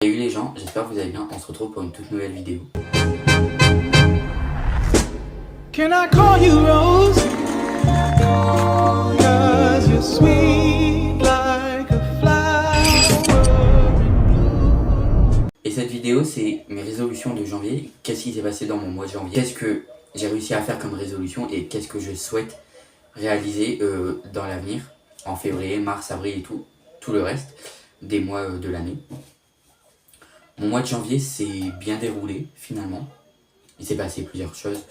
Salut les gens, j'espère que vous allez bien, on se retrouve pour une toute nouvelle vidéo. Can I call you Rose? 'Cause you're sweet like a flower in bloom. Et cette vidéo, c'est mes résolutions de janvier. Qu'est-ce qui s'est passé dans mon mois de janvier? Qu'est-ce que j'ai réussi à faire comme résolution et qu'est-ce que je souhaite réaliser dans l'avenir, en février, mars, avril et tout le reste des mois de l'année. Mon mois de janvier s'est bien déroulé finalement. Il s'est passé plusieurs choses.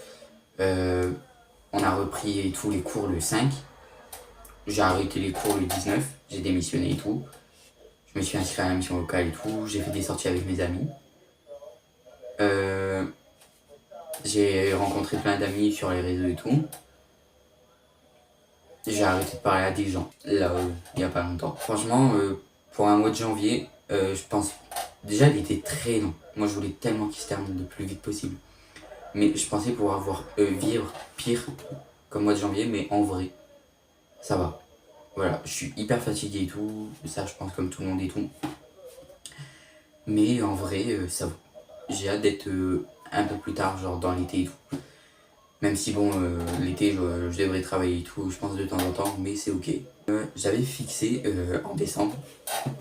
On a repris tous les cours le 5. J'ai arrêté les cours le 19. J'ai démissionné et tout. Je me suis inscrit à la mission locale et tout. J'ai fait des sorties avec mes amis. J'ai rencontré plein d'amis sur les réseaux et tout. J'ai arrêté de parler à des gens, là, il n'y a pas longtemps. Franchement, pour un mois de janvier, je pense... Déjà, il était très long. Moi, je voulais tellement qu'il se termine le plus vite possible. Mais je pensais pouvoir vivre pire comme mois de janvier, mais en vrai, ça va. Voilà, je suis hyper fatigué et tout. Ça, je pense comme tout le monde et tout. Mais en vrai, ça va. J'ai hâte d'être un peu plus tard, genre dans l'été et tout. Même si bon, l'été, je devrais travailler et tout, je pense de temps en temps, mais c'est ok. J'avais fixé en décembre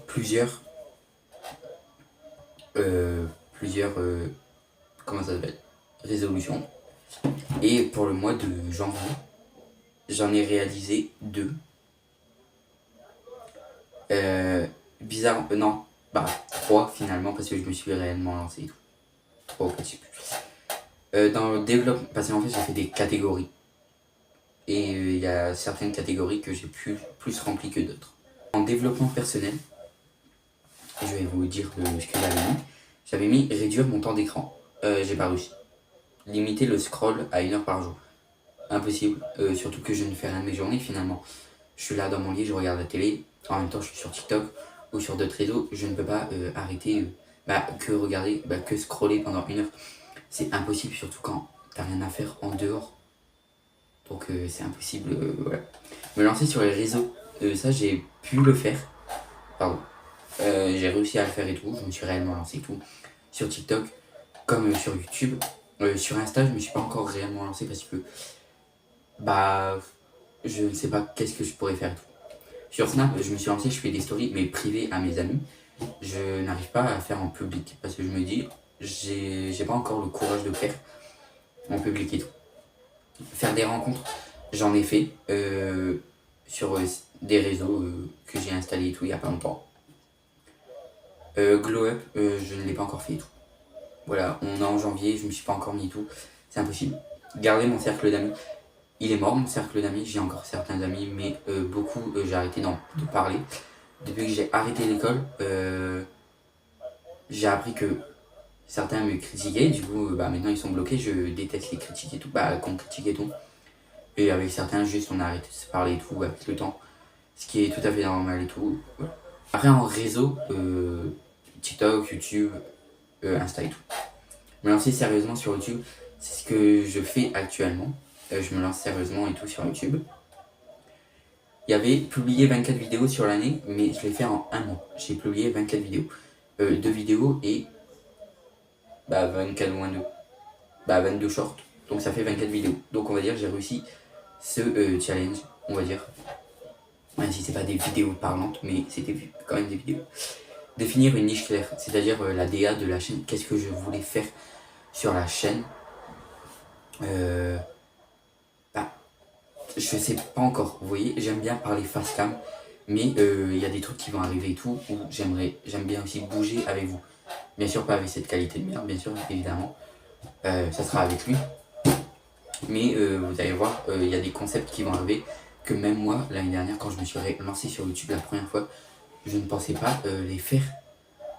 plusieurs comment ça s'appelle, résolutions. Et pour le mois de janvier, j'en ai réalisé 2. Bizarre, non, 3 finalement, parce que je me suis réellement lancé et tout. 3 ou 4, je sais plus. Dans le développement, parce qu'en fait j'ai fait des catégories. Et il y a certaines catégories que j'ai plus remplies que d'autres. En développement personnel, je vais vous dire ce que j'avais mis réduire mon temps d'écran. J'ai pas réussi. Limiter le scroll à 1 heure par jour. Impossible, surtout que je ne fais rien de mes journées finalement. Je suis là dans mon lit, je regarde la télé, en même temps je suis sur TikTok ou sur d'autres réseaux. Je ne peux pas arrêter que regarder, que scroller pendant 1 heure. C'est impossible, surtout quand t'as rien à faire en dehors. Donc c'est impossible, voilà. Me lancer sur les réseaux, ça j'ai pu le faire. Pardon. J'ai réussi à le faire et tout, je me suis réellement lancé et tout. Sur TikTok, comme sur YouTube. Sur Insta, je me suis pas encore réellement lancé parce que je ne sais pas qu'est-ce que je pourrais faire et tout. Sur Snap, je me suis lancé, je fais des stories mais privées à mes amis. Je n'arrive pas à faire en public parce que je me dis, j'ai pas encore le courage de faire en public et tout. Faire des rencontres, j'en ai fait sur des réseaux que j'ai installés et tout il y a pas longtemps. Glow Up, je ne l'ai pas encore fait et tout. Voilà, on est en janvier, je me suis pas encore mis et tout, c'est impossible. Garder mon cercle d'amis, il est mort mon cercle d'amis, j'ai encore certains amis, mais beaucoup, j'ai arrêté de parler. Depuis que j'ai arrêté l'école, j'ai appris que certains me critiquaient, du coup maintenant ils sont bloqués, je déteste les critiques et tout, qu'on me critique et tout. Et avec certains, juste on a arrêté de se parler et tout avec le temps, ce qui est tout à fait normal et tout. Voilà. Après en réseau, TikTok, YouTube, Insta et tout. Me lancer sérieusement sur YouTube, c'est ce que je fais actuellement. Je me lance sérieusement et tout sur YouTube. Il y avait publié 24 vidéos sur l'année, mais je l'ai fait en 1 mois. J'ai publié 24 vidéos. 2 vidéos et 24 moins 2. 22 shorts. Donc ça fait 24 vidéos. Donc on va dire j'ai réussi ce challenge, on va dire. Même si c'est pas des vidéos parlantes, mais c'était quand même des vidéos. Définir une niche claire, c'est-à-dire la DA de la chaîne. Qu'est-ce que je voulais faire sur la chaîne? Je sais pas encore, vous voyez, j'aime bien parler face cam, mais il y a des trucs qui vont arriver et tout, où j'aime bien aussi bouger avec vous. Bien sûr pas avec cette qualité de merde, bien sûr, évidemment, ça sera avec lui. Mais vous allez voir, il y a des concepts qui vont arriver, que même moi, l'année dernière, quand je me suis lancé sur YouTube la première fois, je ne pensais pas les faire.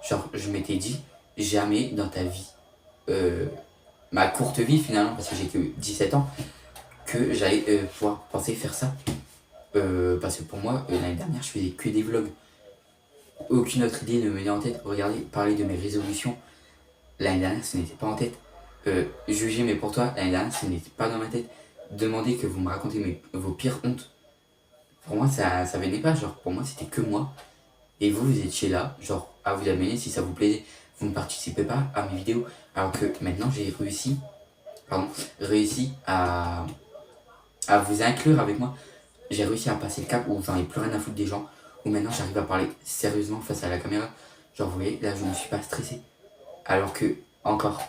Genre, je m'étais dit, jamais dans ta vie, ma courte vie finalement, parce que j'ai que 17 ans, que j'allais pouvoir penser faire ça. Parce que pour moi, l'année dernière, je faisais que des vlogs. Aucune autre idée ne me venait en tête. Regardez, parler de mes résolutions, l'année dernière, ce n'était pas en tête. Juger mais pour toi, l'année dernière, ce n'était pas dans ma tête. Demander que vous me racontez vos pires hontes. Pour moi, ça venait pas. Genre, pour moi, c'était que moi. Et vous étiez là, genre, à vous abonner si ça vous plaisait. Vous ne participez pas à mes vidéos. Alors que maintenant, j'ai réussi à vous inclure avec moi. J'ai réussi à passer le cap où j'en ai plus rien à foutre des gens. Où maintenant, j'arrive à parler sérieusement face à la caméra. Genre, vous voyez, là, je ne suis pas stressé. Alors que, encore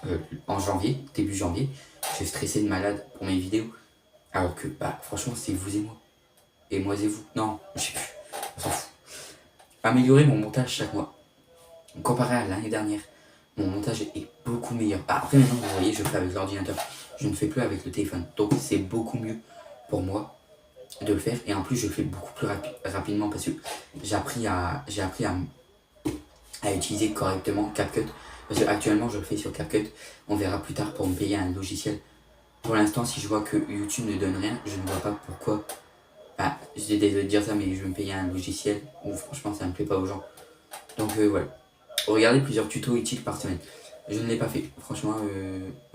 en janvier, début janvier, je stressais de malade pour mes vidéos. Alors que, franchement, c'est vous et moi. Et moi et vous. Non, je sais plus. On s'en fout. Améliorer mon montage chaque mois. Comparé à l'année dernière, mon montage est beaucoup meilleur. Après, maintenant, vous voyez, je fais avec l'ordinateur. Je ne fais plus avec le téléphone. Donc, c'est beaucoup mieux pour moi de le faire. Et en plus, je le fais beaucoup plus rapidement parce que j'ai appris à utiliser correctement CapCut. Parce que actuellement, je le fais sur CapCut. On verra plus tard pour me payer un logiciel. Pour l'instant, si je vois que YouTube ne donne rien, je ne vois pas pourquoi. Je suis désolé de dire ça, mais je vais me payer un logiciel où franchement, ça ne me plaît pas aux gens. Donc, voilà. Regardez plusieurs tutos utiles par semaine. Je ne l'ai pas fait. Franchement,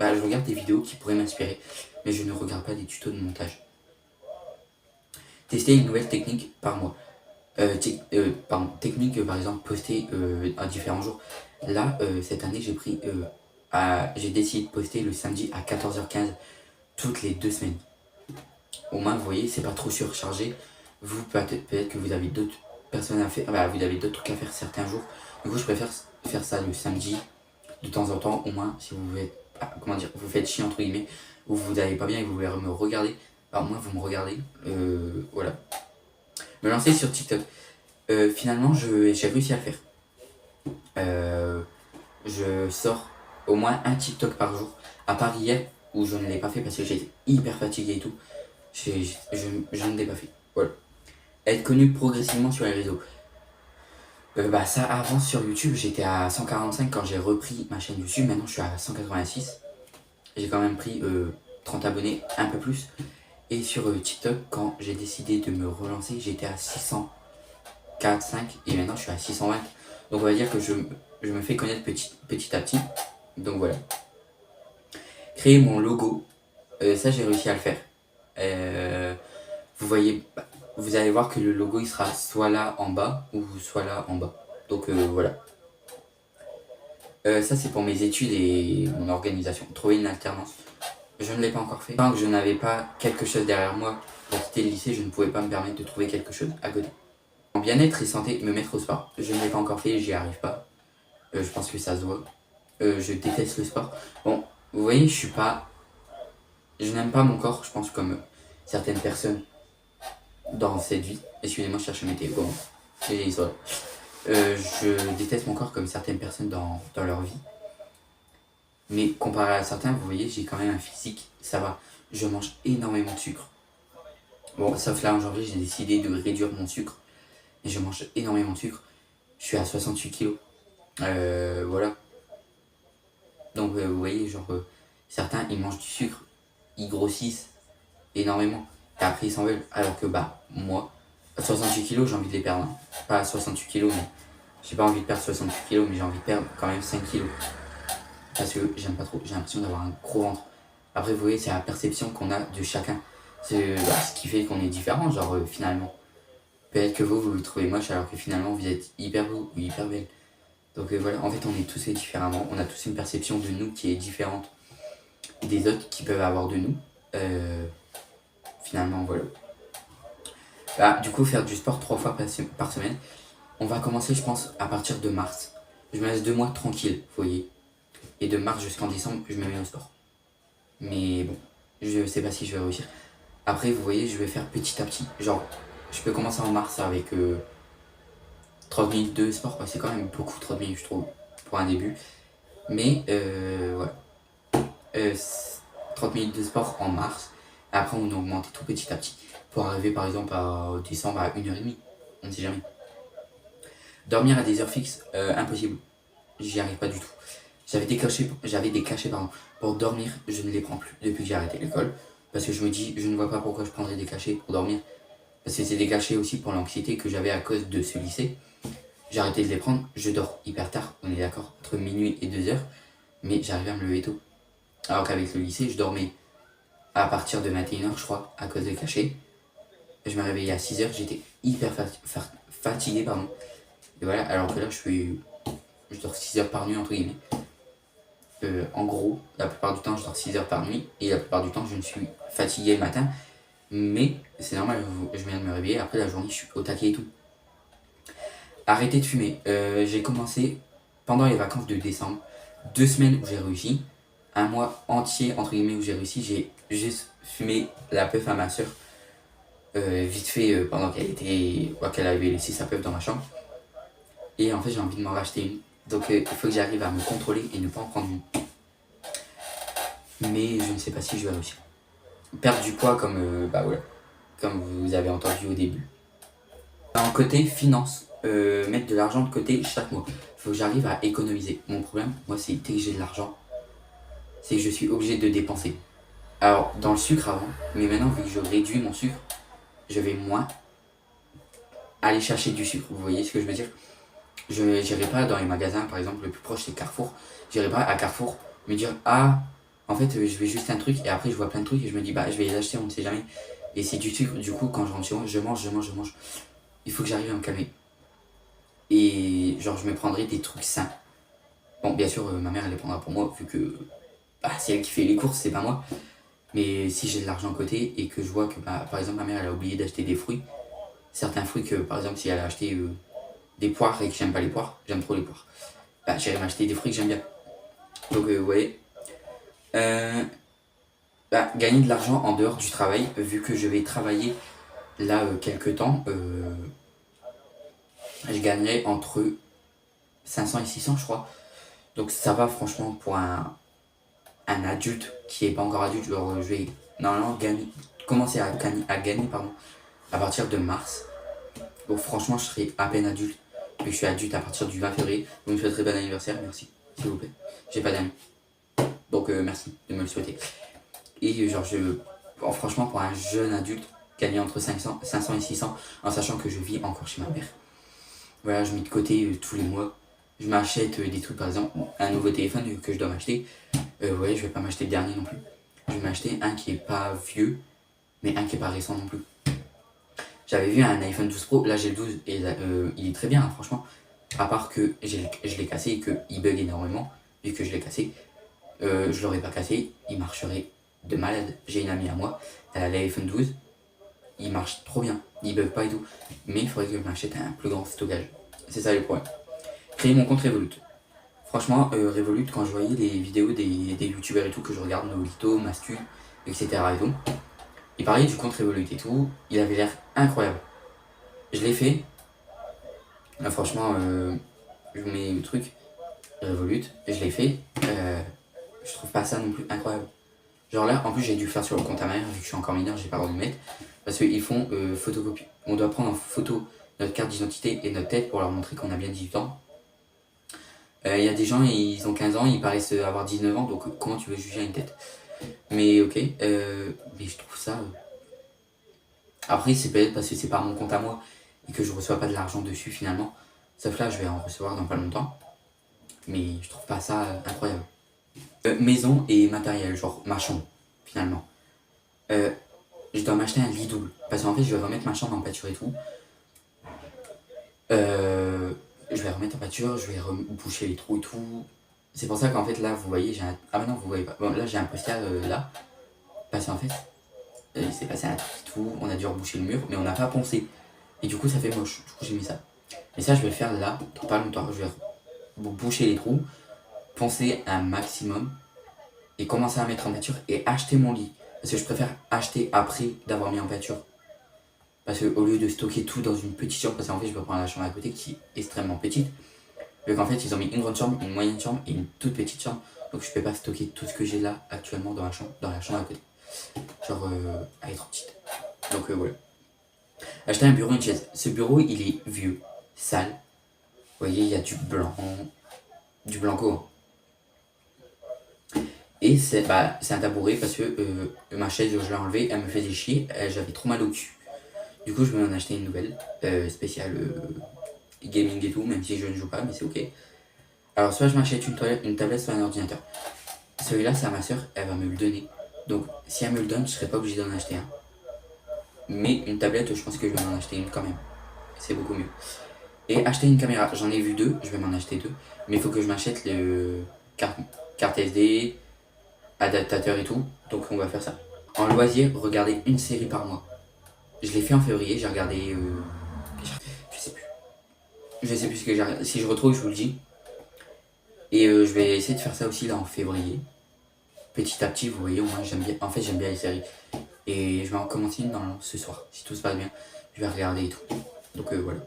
je regarde des vidéos qui pourraient m'inspirer, mais je ne regarde pas des tutos de montage. Tester une nouvelle technique par mois. Technique, par exemple, poster à différents jours. Là, cette année, j'ai décidé de poster le samedi à 14h15 toutes les 2 semaines. Au moins, vous voyez, c'est pas trop surchargé. Vous, peut-être que vous avez d'autres personnes à faire, vous avez d'autres trucs à faire certains jours. Du coup, je préfère faire ça le samedi, de temps en temps, au moins, si vous faites, vous faites chier, entre guillemets, ou vous n'allez pas bien et que vous voulez me regarder, au moins, vous me regardez. Voilà. Me lancer sur TikTok. Finalement, j'ai réussi à le faire. Je sors au moins un TikTok par jour, à part hier, où je ne l'ai pas fait parce que j'étais hyper fatigué et tout. Je ne l'ai pas fait. Voilà. Être connu progressivement sur les réseaux. Ça, avant sur YouTube, j'étais à 145 quand j'ai repris ma chaîne YouTube. Maintenant, je suis à 186. J'ai quand même pris 30 abonnés, un peu plus. Et sur TikTok, quand j'ai décidé de me relancer, j'étais à 604, 5. Et maintenant, je suis à 620. Donc, on va dire que je me fais connaître petit à petit. Donc, voilà. Créer mon logo. Ça, j'ai réussi à le faire. Vous voyez, vous allez voir que le logo il sera soit là en bas ou soit là en bas. Donc voilà. Ça c'est pour mes études et mon organisation. Trouver une alternance. Je ne l'ai pas encore fait. Tant que je n'avais pas quelque chose derrière moi pour quitter le lycée, je ne pouvais pas me permettre de trouver quelque chose à côté. En bien-être et santé, me mettre au sport. Je ne l'ai pas encore fait, j'y arrive pas. Je pense que ça se voit. Je déteste le sport. Bon, vous voyez, je n'aime pas mon corps, je pense, comme certaines personnes dans cette vie. Excusez-moi, je cherche mes téléphone. Je déteste mon corps comme certaines personnes dans leur vie. Mais comparé à certains, vous voyez, j'ai quand même un physique, ça va. Je mange énormément de sucre. Bon, sauf là en janvier, j'ai décidé de réduire mon sucre. Et je mange énormément de sucre. Je suis à 68 kilos. Voilà. Donc vous voyez, certains ils mangent du sucre, ils grossissent énormément. Et après ils s'en veulent. Alors que moi, à 68 kilos, j'ai envie de les perdre. Hein. Pas à 68 kilos, mais j'ai pas envie de perdre 68 kilos, mais j'ai envie de perdre quand même 5 kilos. Parce que j'aime pas trop, j'ai l'impression d'avoir un gros ventre. Après, vous voyez, c'est la perception qu'on a de chacun. C'est ce qui fait qu'on est différent, finalement. Peut-être que vous le trouvez moche alors que finalement vous êtes hyper beau ou hyper belle. Donc voilà, en fait on est tous faits différemment, on a tous une perception de nous qui est différente des autres qui peuvent avoir de nous. Finalement voilà. Du coup faire du sport 3 fois par semaine. On va commencer je pense à partir de mars. Je me laisse 2 mois tranquille, vous voyez. Et de mars jusqu'en décembre, je me mets au sport. Mais bon, je sais pas si je vais réussir. Après, vous voyez, je vais faire petit à petit. Je peux commencer en mars avec 30 minutes de sport. C'est quand même beaucoup 30 minutes, je trouve, pour un début. Mais voilà. 30 minutes de sport en mars. Après, on augmente tout petit à petit. Pour arriver par exemple à décembre à 1h30. On ne sait jamais. Dormir à des heures fixes, impossible. J'y arrive pas du tout. J'avais des cachets pour dormir, je ne les prends plus depuis que j'ai arrêté l'école. Parce que je me dis, je ne vois pas pourquoi je prendrais des cachets pour dormir. Parce que c'est des cachets aussi pour l'anxiété que j'avais à cause de ce lycée. J'ai arrêté de les prendre, je dors hyper tard, on est d'accord, entre minuit et 2h. Mais j'arrive à me lever tôt. Alors qu'avec le lycée, je dormais à partir de 21h, je crois, à cause des cachets. Je me réveillais à 6h, j'étais hyper fatigué, pardon. Et voilà, alors que là, je suis je dors 6 heures par nuit entre guillemets. En gros, la plupart du temps je dors 6 heures par nuit et la plupart du temps je ne suis fatigué le matin. Mais c'est normal, je viens de me réveiller, après la journée je suis au taquet et tout. Arrêter de fumer. J'ai commencé pendant les vacances de décembre, 2 semaines où j'ai réussi, un mois entier entre guillemets où j'ai réussi, j'ai juste fumé la puff à ma soeur. Vite fait pendant qu'elle avait laissé sa puff dans ma chambre. Et en fait j'ai envie de m'en racheter une. Donc il faut que j'arrive à me contrôler et ne pas en prendre une. Mais je ne sais pas si je vais réussir. Perdre du poids comme, voilà, comme vous avez entendu au début. En côté finance, mettre de l'argent de côté chaque mois. Il faut que j'arrive à économiser. Mon problème, moi, c'est dès que j'ai de l'argent, c'est que je suis obligé de dépenser. Alors, dans le sucre avant, mais maintenant, vu que je réduis mon sucre, je vais moins aller chercher du sucre. Vous voyez ce que je veux dire? Je n'irai pas dans les magasins, par exemple, le plus proche c'est Carrefour. J'irai pas à Carrefour me dire, ah, en fait, je vais juste un truc et après je vois plein de trucs et je me dis, bah, je vais les acheter, on ne sait jamais. Et c'est du sucre, du coup, quand je rentre chez moi, je mange. Il faut que j'arrive à me calmer. Et genre, je me prendrai des trucs sains. Bon, bien sûr, ma mère, elle les prendra pour moi, vu que bah, c'est elle qui fait les courses, c'est pas moi. Mais si j'ai de l'argent à côté et que je vois que, bah, par exemple, ma mère, elle a oublié d'acheter des fruits, certains fruits que, par exemple, si elle a acheté des poires et que j'aime pas les poires, j'aime trop les poires, bah, j'irai m'acheter des fruits que j'aime bien. Donc, ouais. Bah, gagner de l'argent en dehors du travail, vu que je vais travailler là quelques temps, je gagnerai entre 500 et 600, je crois. Donc ça va franchement pour un adulte qui est pas encore adulte. Genre, je vais normalement commencer à gagner à partir de mars. Donc franchement, je serai à peine adulte. Mais je suis adulte à partir du 20 février. Vous me souhaiterez bon anniversaire, merci, s'il vous plaît. J'ai pas d'amis. Donc merci de me le souhaiter. Et genre, franchement, pour un jeune adulte, gagner entre 500 et 600, en sachant que je vis encore chez ma mère. Voilà, je mets de côté tous les mois. Je m'achète des trucs, par exemple, un nouveau téléphone que je dois m'acheter. Ouais, je vais pas m'acheter le dernier non plus. Je vais m'acheter un qui est pas vieux, mais un qui est pas récent non plus. J'avais vu un iPhone 12 Pro, là j'ai le 12 et il est très bien, hein, franchement. À part que je l'ai cassé et qu'il bug énormément, vu que je l'ai cassé. Je l'aurais pas cassé, il marcherait de malade. J'ai une amie à moi, elle a l'iPhone 12, il marche trop bien, il bug pas et tout. Mais il faudrait que je m'achète un plus grand stockage. C'est ça le problème. Créer mon compte Revolut. Franchement, Revolut, quand je voyais les vidéos des youtubeurs et tout, que je regarde, Nolito, Mastu, etc. et tout, il parlait du compte Revolut et tout, il avait l'air incroyable. Je l'ai fait. Là, franchement, je vous mets le truc, Revolut, je l'ai fait. Je trouve pas ça non plus incroyable. Genre là, en plus, j'ai dû le faire sur le compte à ma mère, vu que je suis encore mineur, j'ai pas le droit de le mettre. Parce qu'ils font photocopie. On doit prendre en photo notre carte d'identité et notre tête pour leur montrer qu'on a bien 18 ans. Il y a des gens, ils ont 15 ans, ils paraissent avoir 19 ans, donc comment tu veux juger une tête? Mais ok, mais je trouve ça... Après, c'est peut-être parce que c'est pas mon compte à moi et que je reçois pas de l'argent dessus finalement. Sauf là, je vais en recevoir dans pas longtemps. Mais je trouve pas ça incroyable. Maison et matériel, genre ma chambre, finalement. Je dois m'acheter un lit double. Parce qu'en fait, je vais remettre ma chambre en pâture et tout. Je vais remettre en pâture, je vais boucher les trous et tout. C'est pour ça qu'en fait, là, vous voyez, j'ai un... Ah, mais non, vous voyez pas. Bon, là, j'ai un poster là. Parce qu'en fait, il s'est passé un truc et tout. On a dû reboucher le mur, mais on n'a pas poncé. Et du coup, ça fait moche. Du coup, j'ai mis ça. Et ça, je vais le faire là, dans pas longtemps. Je vais boucher les trous, poncer un maximum et commencer à mettre en pâture et acheter mon lit. Parce que je préfère acheter après d'avoir mis en pâture. Parce qu'au lieu de stocker tout dans une petite chambre, parce qu'en fait je peux prendre la chambre à côté qui est extrêmement petite. Donc en fait ils ont mis une grande chambre, une moyenne chambre et une toute petite chambre. Donc je peux pas stocker tout ce que j'ai là actuellement dans la chambre à côté. Genre elle est trop petite. Donc voilà. Acheter un bureau et une chaise. Ce bureau il est vieux, sale. Vous voyez il y a du blanco. Et c'est un tabouret parce que ma chaise je l'ai enlevée, elle me faisait chier, j'avais trop mal au cul. Du coup, je vais en acheter une nouvelle, spéciale gaming et tout, même si je ne joue pas, mais c'est ok. Alors, soit je m'achète une tablette, soit un ordinateur. Celui-là, c'est à ma soeur, elle va me le donner. Donc, si elle me le donne, je serai pas obligé d'en acheter un. Mais une tablette, je pense que je vais en acheter une quand même. C'est beaucoup mieux. Et acheter une caméra. J'en ai vu deux, je vais m'en acheter deux. Mais il faut que je m'achète le carte SD, adaptateur et tout. Donc on va faire ça. En loisir, regarder une série par mois. Je l'ai fait en février, j'ai regardé... je sais plus. Je sais plus ce que j'ai regardé. Si je retrouve, je vous le dis. Et je vais essayer de faire ça aussi là en février. Petit à petit, vous voyez, au moins j'aime bien. En fait, j'aime bien les séries. Et je vais en commencer une ce soir. Si tout se passe bien, je vais regarder et tout. Donc voilà.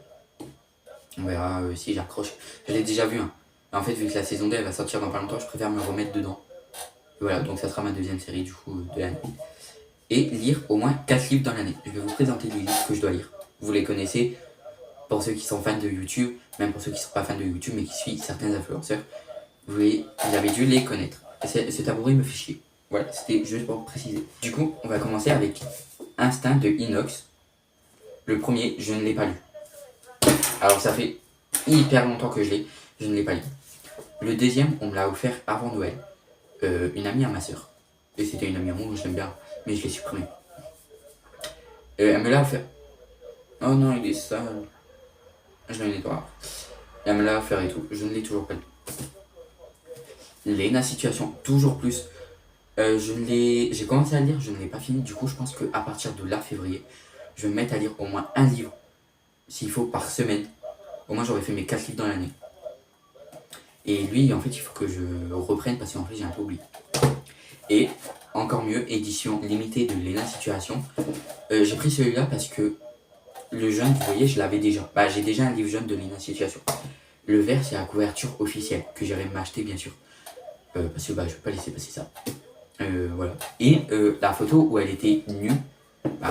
On verra si j'accroche. Je l'ai déjà vu. Hein. En fait, vu que la saison 2 elle va sortir dans pas longtemps, je préfère me remettre dedans. Et voilà, donc ça sera ma deuxième série du coup de l'année. Et lire au moins 4 livres dans l'année. Je vais vous présenter les livres que je dois lire. Vous les connaissez pour ceux qui sont fans de YouTube, même pour ceux qui ne sont pas fans de YouTube mais qui suivent certains influenceurs. Vous avez dû les connaître. Ce tabouret me fait chier. Voilà, c'était juste pour préciser. Du coup, on va commencer avec Instinct de Inox. Le premier, je ne l'ai pas lu. Alors ça fait hyper longtemps que je ne l'ai pas lu. Le deuxième, on me l'a offert avant Noël. Une amie à ma soeur. Et c'était une amie à moi, je l'aime bien, mais je l'ai supprimé. Elle me l'a offert. Oh non, il est sale. Je le nettoie. Elle me l'a offert et tout. Je ne l'ai toujours pas lu. Lena Situation, toujours plus. J'ai commencé à lire, je ne l'ai pas fini. Du coup, je pense qu'à partir de là, février, je vais me mettre à lire au moins un livre, s'il faut, par semaine. Au moins, j'aurais fait mes 4 livres dans l'année. Et lui, en fait, il faut que je reprenne parce qu'en fait, j'ai un peu oublié. Et encore mieux, édition limitée de Lena Situation. J'ai pris celui-là parce que le jaune, vous voyez, je l'avais déjà. J'ai déjà un livre jaune de Lena Situation. Le vert, c'est la couverture officielle que j'irai m'acheter, bien sûr. Parce que je ne vais pas laisser passer ça. Voilà. Et la photo où elle était nue,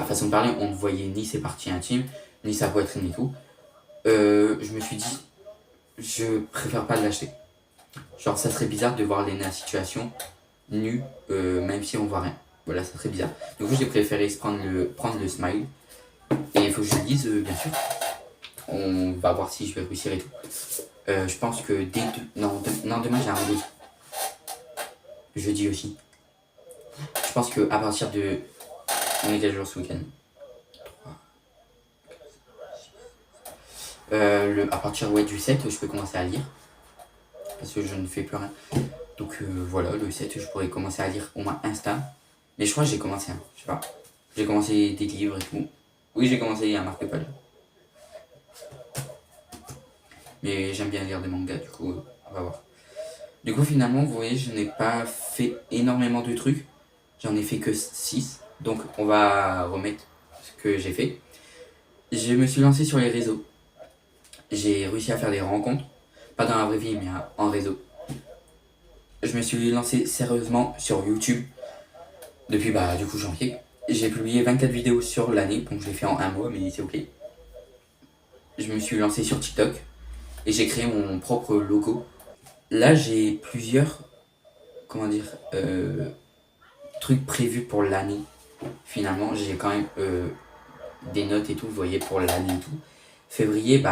façon de parler, on ne voyait ni ses parties intimes, ni sa poitrine et tout. Je me suis dit, je préfère pas l'acheter. Genre, ça serait bizarre de voir Lena Situation nue, même si on voit rien. Voilà, ça serait bizarre. Du coup, j'ai préféré prendre le smile. Et il faut que je le dise, bien sûr. On va voir si je vais réussir et tout. Je pense que non, demain j'ai un rendez-vous. Jeudi aussi. Je pense qu'à partir de... On est quel jour ce week-end ? À partir du 7, je peux commencer à lire. Parce que je ne fais plus rien. Donc voilà, le 7, je pourrais commencer à lire au moins Instinct. Mais je crois que j'ai commencé un. Je sais pas. J'ai commencé des livres et tout. Oui, j'ai commencé à marquer pas. Mais j'aime bien lire des mangas, du coup, on va voir. Du coup, finalement, vous voyez, je n'ai pas fait énormément de trucs. J'en ai fait que 6. Donc, on va remettre ce que j'ai fait. Je me suis lancé sur les réseaux. J'ai réussi à faire des rencontres. Pas dans la vraie vie, mais en réseau. Je me suis lancé sérieusement sur YouTube depuis, du coup, janvier. J'ai publié 24 vidéos sur l'année. Donc, je l'ai fait en un mois, mais c'est ok. Je me suis lancé sur TikTok. Et j'ai créé mon propre logo. Là, j'ai plusieurs, trucs prévus pour l'année. Finalement, j'ai quand même des notes et tout, vous voyez, pour l'année et tout. Février,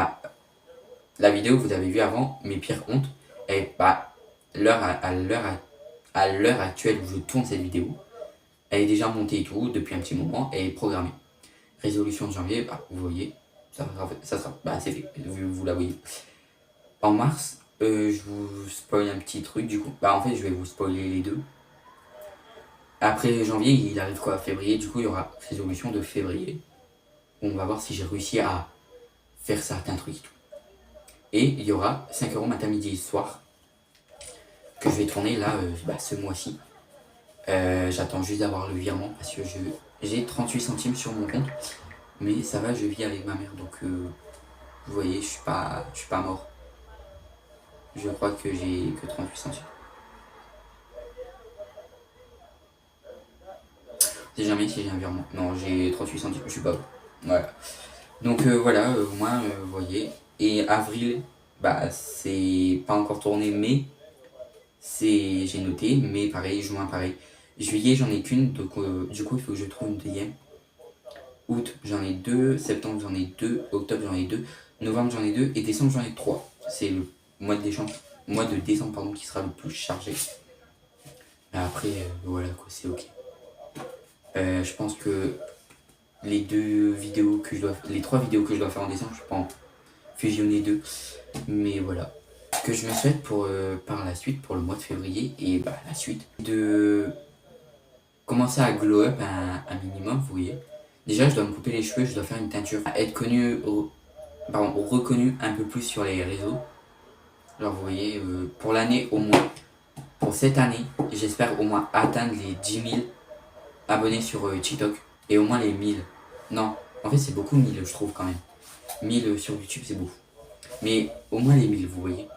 la vidéo que vous avez vue avant, mes pires hontes, et à l'heure actuelle où je tourne cette vidéo, elle est déjà montée et tout, depuis un petit moment, elle est programmée. Résolution de janvier, vous voyez, ça sera c'est fait, vous la voyez. En mars, je vous spoil un petit truc du coup. En fait, je vais vous spoiler les deux. Après janvier, il arrive quoi ? Février, du coup, il y aura résolution de février. On va voir si j'ai réussi à faire certains trucs et tout. Et il y aura 5€ matin, midi et soir que je vais tourner là, ce mois-ci. J'attends juste d'avoir le virement parce que j'ai 38 centimes sur mon compte. Mais ça va, je vis avec ma mère. Donc, vous voyez, je suis pas mort. Je crois que j'ai que 38 centimes. C'est jamais si j'ai un virement. Non, j'ai 38 centimes, je suis pas. Voilà. Donc voilà, au moins, vous voyez. Et avril, c'est pas encore tourné, mais j'ai noté. Mais pareil, juin, pareil. Juillet, j'en ai qu'une, donc du coup, il faut que je trouve une deuxième. Août, j'en ai 2. Septembre, j'en ai 2. Octobre, j'en ai 2. Novembre, j'en ai 2. Et décembre, j'en ai 3. C'est le mois de décembre, qui sera le plus chargé. Après, voilà quoi, c'est ok. Je pense que les 3 vidéos que je dois faire en décembre, je peux fusionner deux. Mais voilà. Ce que je me souhaite pour, par la suite, pour le mois de février et bah, la suite, de commencer à glow up un minimum, vous voyez. Déjà, je dois me couper les cheveux, je dois faire une teinture, être connu, reconnu un peu plus sur les réseaux. Alors, vous voyez, pour l'année au moins, pour cette année, j'espère au moins atteindre les 10 000 abonnés sur TikTok et au moins les 1000. Non, en fait, c'est beaucoup 1000, je trouve quand même. 1000 sur YouTube, c'est beaucoup. Mais au moins les 1000, vous voyez.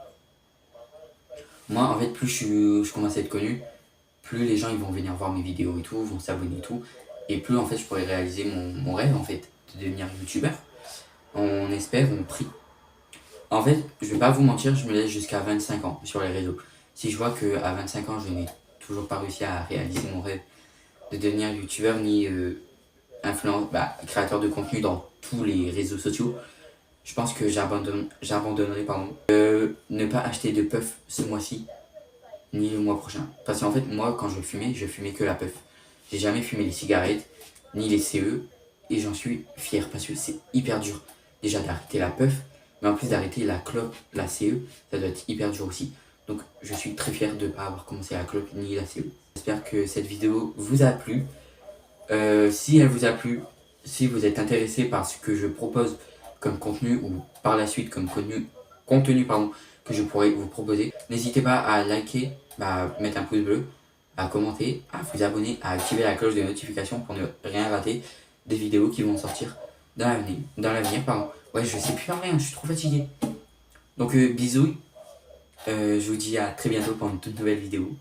Moi, en fait, plus je commence à être connu, plus les gens ils vont venir voir mes vidéos et tout, vont s'abonner et tout. Et plus en fait, je pourrais réaliser mon rêve en fait, de devenir youtubeur. On espère, on prie. En fait, je vais pas vous mentir, je me laisse jusqu'à 25 ans sur les réseaux. Si je vois qu'à 25 ans, je n'ai toujours pas réussi à réaliser mon rêve de devenir youtubeur ni créateur de contenu dans tous les réseaux sociaux, je pense que j'abandonnerai. Ne pas acheter de puff ce mois-ci, ni le mois prochain. Parce qu'en fait, moi, quand je fumais que la puff. J'ai jamais fumé les cigarettes, ni les CE, et j'en suis fier parce que c'est hyper dur. Déjà d'arrêter la puff, mais en plus d'arrêter la clope, la CE, ça doit être hyper dur aussi. Donc je suis très fier de ne pas avoir commencé la clope ni la CE. J'espère que cette vidéo vous a plu. Si elle vous a plu, si vous êtes intéressé par ce que je propose comme contenu ou par la suite comme contenu que je pourrais vous proposer, n'hésitez pas à liker, mettre un pouce bleu, à commenter, à vous abonner, à activer la cloche de notification pour ne rien rater des vidéos qui vont sortir dans l'avenir. Ouais, je sais plus parler, je suis trop fatigué. Donc bisous, je vous dis à très bientôt pour une toute nouvelle vidéo.